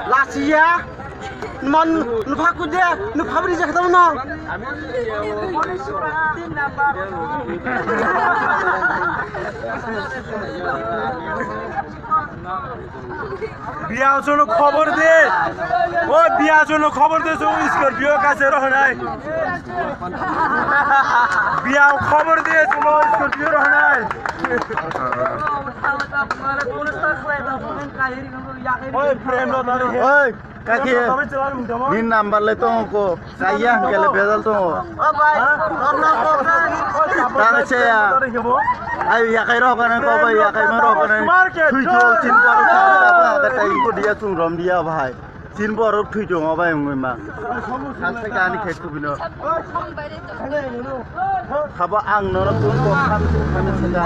Lasia, mon nufaku dia, nufabri je ketemu no. বিয়ার জন্য খবর দে ও বিয়ার জন্য খবর দে স্করপিও কাছে রহ নাই বিয়া খবর দিয়ে চলো স্করপিও রহ নাই ওই প্রেম লতারে ওই কাকি নিন নাম্বার লে তো কো কাইয়া গেলে বেজাল তো তাহলে সে আই ইয়াকাই রহ কানে কো ভাই ইয়াকাই মে রহ কানে তুই তো চিন পারো তা তাই কো দিয়া চুং রম দিয়া ভাই চিন পারো তুই তো ভাই মা সাথে কানি খেত বিনো খাবো আং নর কোন কো খাম খামে সেগা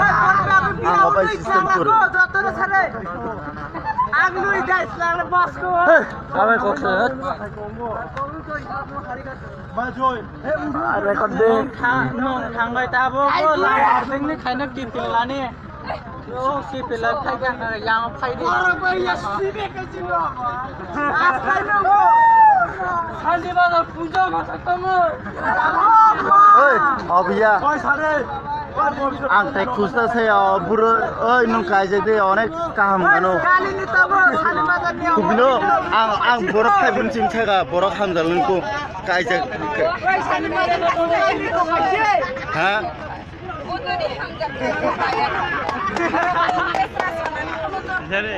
আং ভাই সিস্টেম করে Agnu guys, lang basko. আরে কইছে বাজই record they Thangbai tabo ko lang sing ni khaina kitil lani. Yo si pila thaiga yang phai di. Ora bai yasi be ka jilo. Asai no go. Sandi bada puja ma saktamu. ওই অবিয়া ওই সারে আং তাই খুঁজতেছে বুড়ো ওই নুন কাজে দে অনেক কাম গানো Kali ni tabo sani bada ni. কুবিনো আং বড় খাইবুন চিন থাকা বড় খাম জালুন কো কাজে Oi sani bada ni ko kaje. হ্যাঁ সারে